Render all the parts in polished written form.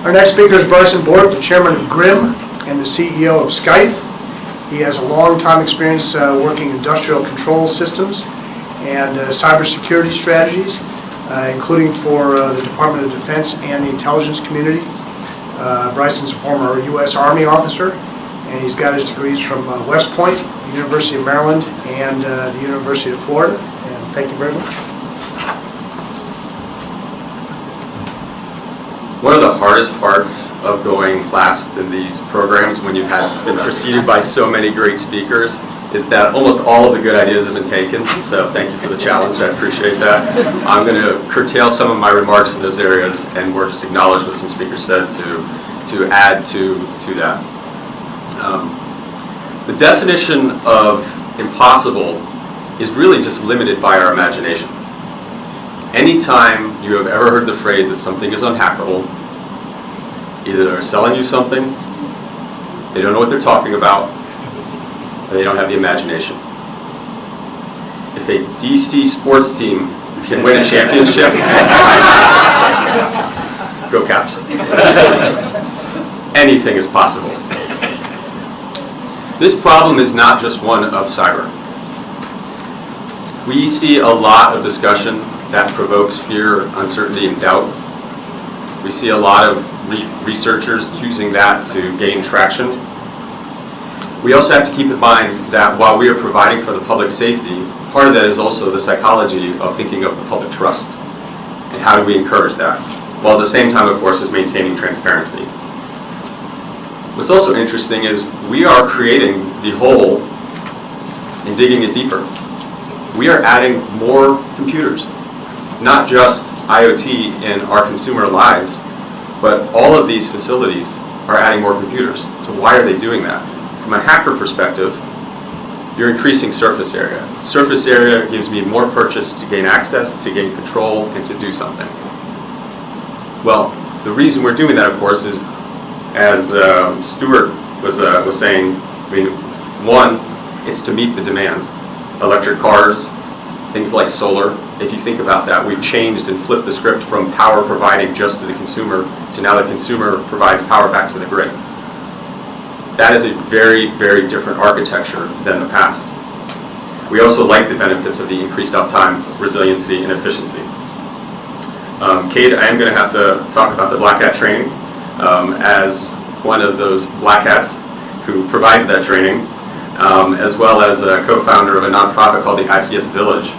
Our next speaker is Bryson Bort, the chairman of GRIM and the CEO of SCYTHE. He has a long time experience working industrial control systems and cybersecurity strategies, including for the Department of Defense and the intelligence community. Bryson's a former U.S. Army officer, and he's got his degrees from West Point, the University of Maryland, and the University of Florida. And thank you very much. One of the hardest parts of going last in these programs when you've been preceded by so many great speakers is that almost all of the good ideas have been taken. So thank you for the challenge. I appreciate that. I'm going to curtail some of my remarks in those areas and more just acknowledge what some speakers said to add to that. The definition of impossible is really just limited by our imagination. Anytime you have ever heard the phrase that something is unhackable, either they're selling you something, they don't know what they're talking about, or they don't have the imagination. If a DC sports team can win a championship, go Caps. Anything is possible. This problem is not just one of cyber. We see a lot of discussion that provokes fear, uncertainty, and doubt. We see a lot of researchers using that to gain traction. We also have to keep in mind that while we are providing for the public safety, part of that is also the psychology of thinking of the public trust. And how do we encourage that? While at the same time, of course, is maintaining transparency. What's also interesting is we are creating the hole and digging it deeper. We are adding more computers. Not just IoT in our consumer lives, but all of these facilities are adding more computers. So why are they doing that? From a hacker perspective, you're increasing surface area. Surface area gives me more purchase to gain access, to gain control, and to do something. Well, the reason we're doing that, of course, is, as Stuart was saying, I mean, one, it's to meet the demand. Electric cars, things like solar. If you think about that, we've changed and flipped the script from power providing just to the consumer to now the consumer provides power back to the grid. That is a very, very different architecture than the past. We also like the benefits of the increased uptime, resiliency, and efficiency. Kate, I am going to have to talk about the Black Hat training as one of those Black Hats who provides that training, as well as a co-founder of a nonprofit called the ICS Village.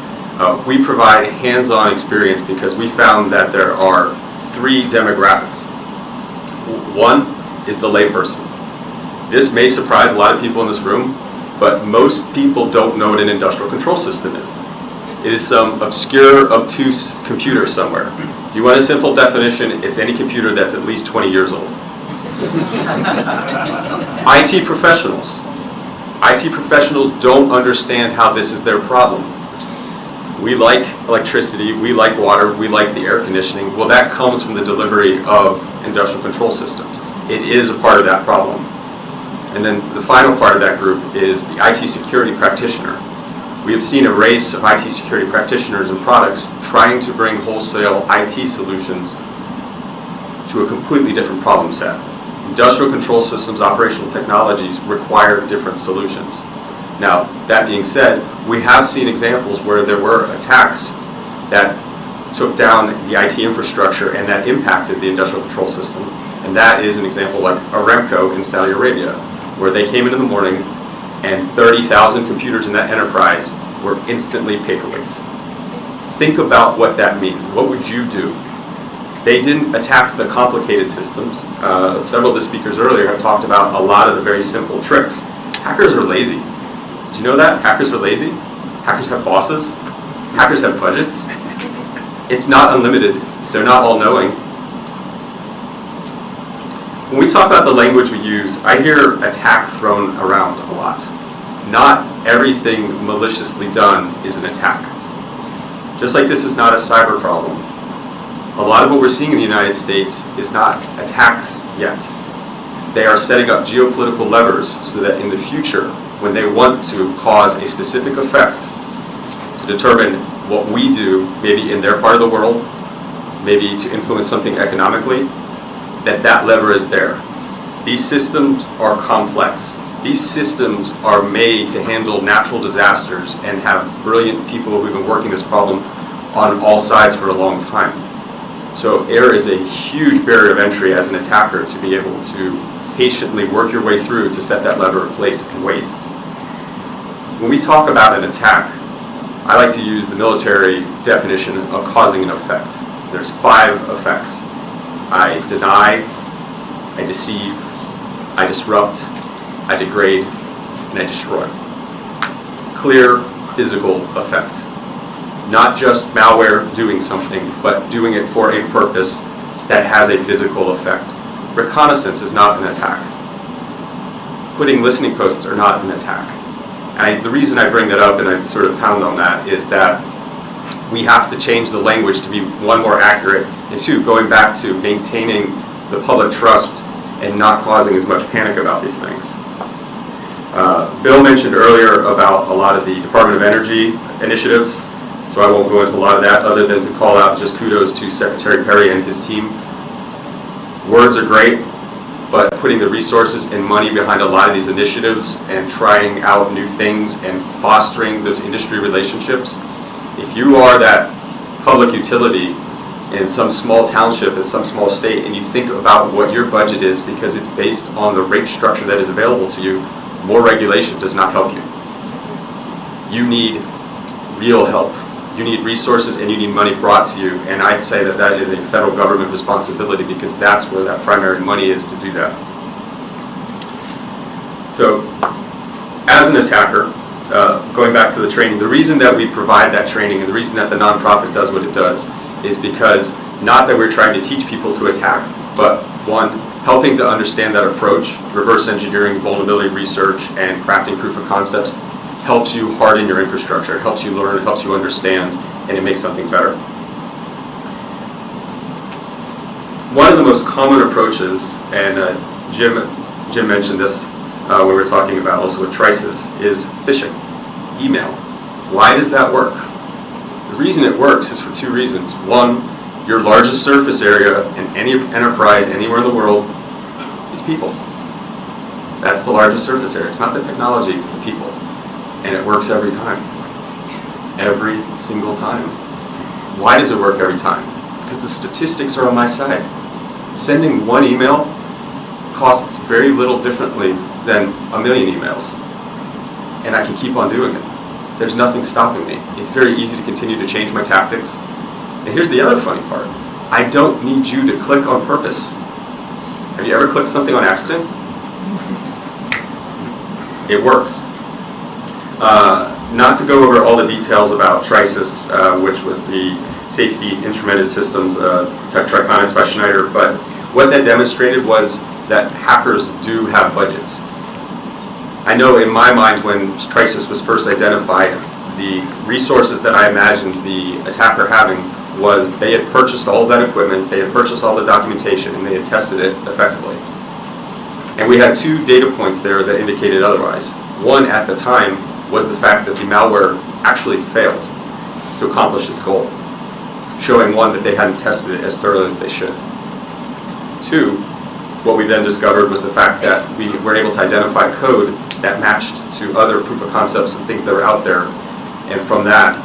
We provide hands-on experience because we found that there are three demographics. One is the layperson. This may surprise a lot of people in this room, but most people don't know what an industrial control system is. It is some obscure, obtuse computer somewhere. Do you want a simple definition? It's any computer that's at least 20 years old. IT professionals. IT professionals don't understand how this is their problem. We like electricity, we like water, we like the air conditioning. Well, that comes from the delivery of industrial control systems. It is a part of that problem. And then the final part of that group is the IT security practitioner. We have seen a race of IT security practitioners and products trying to bring wholesale IT solutions to a completely different problem set. Industrial control systems, operational technologies require different solutions. Now, that being said, we have seen examples where there were attacks that took down the IT infrastructure and that impacted the industrial control system. And that is an example like Aramco in Saudi Arabia, where they came into the morning and 30,000 computers in that enterprise were instantly paperweights. Think about what that means. What would you do? They didn't attack the complicated systems. Several of the speakers earlier have talked about a lot of the very simple tricks. Hackers are lazy. Did you know that? Hackers are lazy. Hackers have bosses. Hackers have budgets. It's not unlimited. They're not all-knowing. When we talk about the language we use, I hear attack thrown around a lot. Not everything maliciously done is an attack. Just like this is not a cyber problem. A lot of what we're seeing in the United States is not attacks yet. They are setting up geopolitical levers so that in the future, when they want to cause a specific effect to determine what we do, maybe in their part of the world, maybe to influence something economically, that lever is there. These systems are complex. These systems are made to handle natural disasters and have brilliant people who've been working this problem on all sides for a long time. So error is a huge barrier of entry as an attacker to be able to patiently work your way through to set that lever in place and wait. When we talk about an attack, I like to use the military definition of causing an effect. There's 5 effects. I deny, I deceive, I disrupt, I degrade, and I destroy. Clear physical effect. Not just malware doing something, but doing it for a purpose that has a physical effect. Reconnaissance is not an attack. Putting listening posts are not an attack. And the reason I bring that up and I sort of pound on that is that we have to change the language to be, 1, more accurate, and 2, going back to maintaining the public trust and not causing as much panic about these things. Bill mentioned earlier about a lot of the Department of Energy initiatives, so I won't go into a lot of that other than to call out just kudos to Secretary Perry and his team. Words are great, but putting the resources and money behind a lot of these initiatives and trying out new things and fostering those industry relationships. If you are that public utility in some small township in some small state and you think about what your budget is because it's based on the rate structure that is available to you, more regulation does not help you. You need real help. You need resources and you need money brought to you, and I'd say that that is a federal government responsibility because that's where that primary money is to do that. So, as an attacker, going back to the training, the reason that we provide that training and the reason that the nonprofit does what it does is because not that we're trying to teach people to attack, but 1, helping to understand that approach, reverse engineering, vulnerability research, and crafting proof of concepts helps you harden your infrastructure, it helps you learn, it helps you understand, and it makes something better. One of the most common approaches, and Jim mentioned this when we were talking about also with Trisis, is phishing, email. Why does that work? The reason it works is for 2 reasons. 1, your largest surface area in any enterprise anywhere in the world is people. That's the largest surface area. It's not the technology, it's the people. And it works every time. Every single time. Why does it work every time? Because the statistics are on my side. Sending 1 email costs very little differently than a million emails. And I can keep on doing it. There's nothing stopping me. It's very easy to continue to change my tactics. And here's the other funny part. I don't need you to click on purpose. Have you ever clicked something on accident? It works. Not to go over all the details about Trisis, which was the safety instrumented systems Triconics by Schneider, but what that demonstrated was that hackers do have budgets. I know in my mind when Trisis was first identified, the resources that I imagined the attacker having was they had purchased all of that equipment, they had purchased all the documentation, and they had tested it effectively. And we had 2 data points there that indicated otherwise. 1 at the time was the fact that the malware actually failed to accomplish its goal, showing 1 that they hadn't tested it as thoroughly as they should. 2, what we then discovered was the fact that we were able to identify code that matched to other proof of concepts and things that were out there, and from that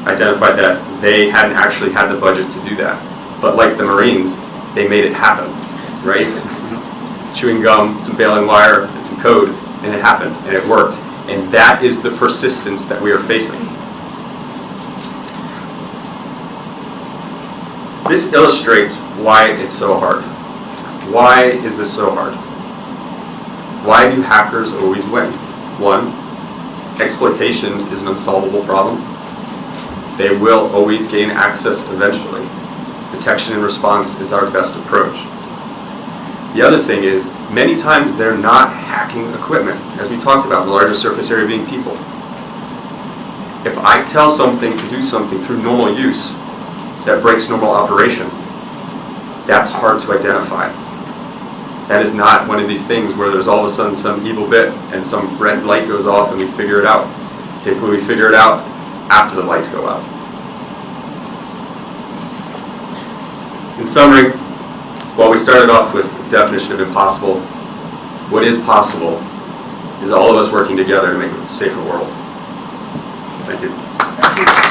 identified that they hadn't actually had the budget to do that. But like the Marines, they made it happen, right? Chewing gum, some baling wire, and some code, and it happened, and it worked. And that is the persistence that we are facing. This illustrates why it's so hard. Why is this so hard? Why do hackers always win? 1, exploitation is an unsolvable problem. They will always gain access eventually. Detection and response is our best approach. The other thing is, many times they're not hacking equipment. As we talked about, the largest surface area being people. If I tell something to do something through normal use that breaks normal operation, that's hard to identify. That is not one of these things where there's all of a sudden some evil bit and some red light goes off and we figure it out. Typically we figure it out after the lights go out. In summary, While we started off with the definition of impossible, what is possible is all of us working together to make a safer world. Thank you. Thank you.